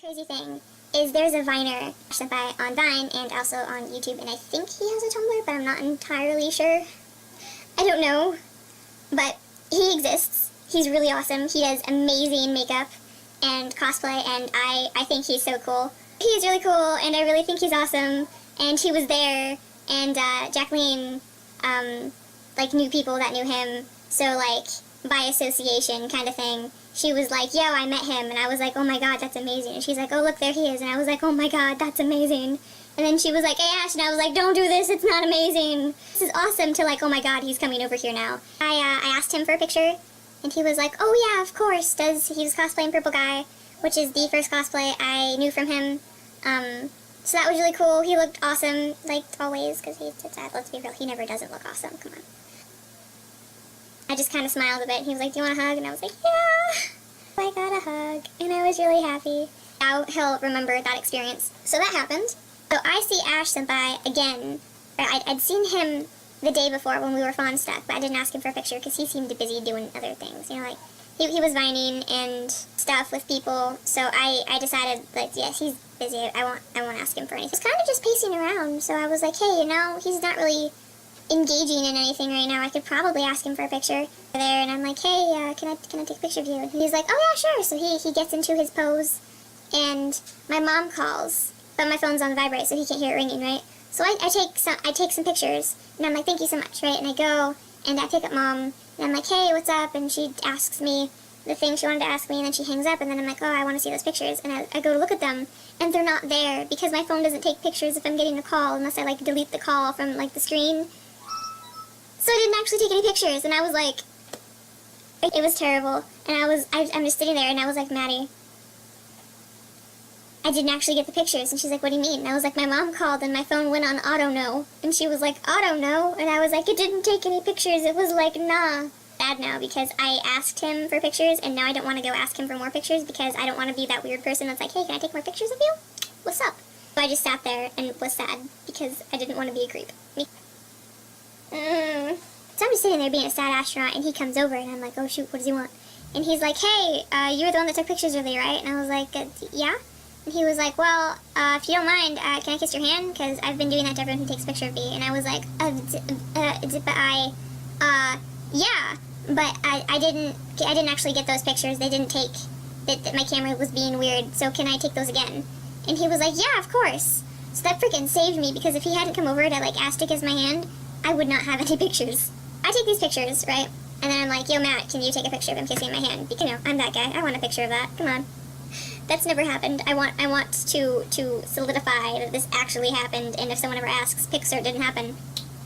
Crazy thing is there's a Viner, AshSenpai, on Vine and also on YouTube, and I think he has a Tumblr, but I'm not entirely sure. I don't know, but he exists. He's really awesome. He does amazing makeup and cosplay, and I think he's so cool. He is really cool, and I really think he's awesome, and he was there, and Jacqueline, knew people that knew him, so, by association kind of thing. She was like, yo, I met him, and I was like, oh my god, that's amazing. And she's like, oh, look, there he is. And I was like, oh my god, that's amazing. And then she was like, hey, Ash, and I was like, don't do this, it's not amazing. This is awesome to oh my god, he's coming over here now. I asked him for a picture, and he was like, oh yeah, of course. He was cosplaying Purple Guy, which is the first cosplay I knew from him. So that was really cool. He looked awesome, like always, because let's be real, he never doesn't look awesome, come on. I just kind of smiled a bit. He was like, do you want a hug? And I was like, yeah. I got a hug, and I was really happy. Now he'll remember that experience. So that happened. So I see AshSenpai again. I'd seen him the day before when we were fawn stuck, but I didn't ask him for a picture because he seemed busy doing other things. You know, he was vining and stuff with people. So I decided, yes, he's busy. I won't ask him for anything. He was kind of just pacing around. So I was like, hey, he's not really engaging in anything right now. I could probably ask him for a picture there, and I'm like, hey, can I take a picture of you? And he's like, oh yeah, sure. So he gets into his pose, and my mom calls, but my phone's on vibrate, so he can't hear it ringing, right? So I take some pictures, and I'm like, thank you so much, right? And I go, and I pick up mom, and I'm like, hey, what's up? And she asks me the thing she wanted to ask me, and then she hangs up, and then I'm like, oh, I want to see those pictures, and I go to look at them, and they're not there, because my phone doesn't take pictures if I'm getting a call, unless I delete the call from the screen. So I didn't actually take any pictures, and I was like, it was terrible, and I'm just sitting there, and I was like, Maddie, I didn't actually get the pictures, and she's like, what do you mean? And I was like, my mom called, and my phone went on auto no, and she was like, auto no, and I was like, it didn't take any pictures, it was like, nah. Bad now, because I asked him for pictures, and now I don't want to go ask him for more pictures, because I don't want to be that weird person that's like, hey, can I take more pictures of you? What's up? So I just sat there, and was sad, because I didn't want to be a creep. So I'm just sitting there being a sad astronaut, and he comes over, and I'm like, oh shoot, what does he want? And he's like, hey, you were the one that took pictures earlier, right? And I was like, yeah? And he was like, well, if you don't mind, can I kiss your hand? Because I've been doing that to everyone who takes a picture of me. And I was like, yeah, but I didn't actually get those pictures. They didn't take, that my camera was being weird, so can I take those again? And he was like, yeah, of course. So that freaking saved me, because if he hadn't come over to ask to kiss my hand, I would not have any pictures. I take these pictures, right? And then I'm like, yo, Matt, can you take a picture of him kissing my hand? Because, I'm that guy. I want a picture of that. Come on. That's never happened. I want to solidify that this actually happened, and if someone ever asks, pics or it didn't happen,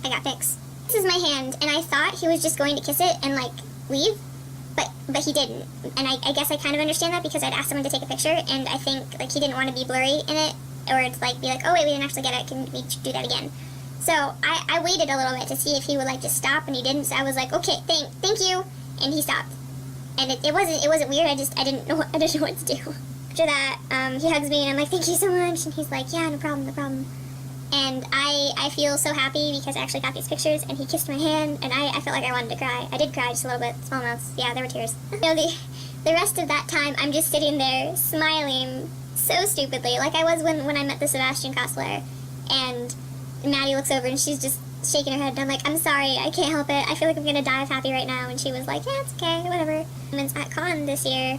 I got pics. This is my hand, and I thought he was just going to kiss it and, leave, but he didn't. And I guess I kind of understand that, because I'd asked someone to take a picture, and I think, he didn't want to be blurry in it, or to, be like, oh, wait, we didn't actually get it, can we do that again? So I waited a little bit to see if he would just stop, and he didn't. So I was like, okay, thank you, and he stopped. And it wasn't weird. I didn't know what to do. After that, he hugs me, and I'm like, thank you so much. And he's like, yeah, no problem. And I feel so happy, because I actually got these pictures, and he kissed my hand, and I felt like I wanted to cry. I did cry just a little bit, small amounts. Yeah, there were tears. The rest of that time, I'm just sitting there smiling so stupidly, like I was when I met the Sebastian cosplayer, and Maddie looks over, and she's just shaking her head, and I'm like, I'm sorry, I can't help it. I feel like I'm gonna die of happy right now. And she was like, yeah, it's okay, whatever. At con this year,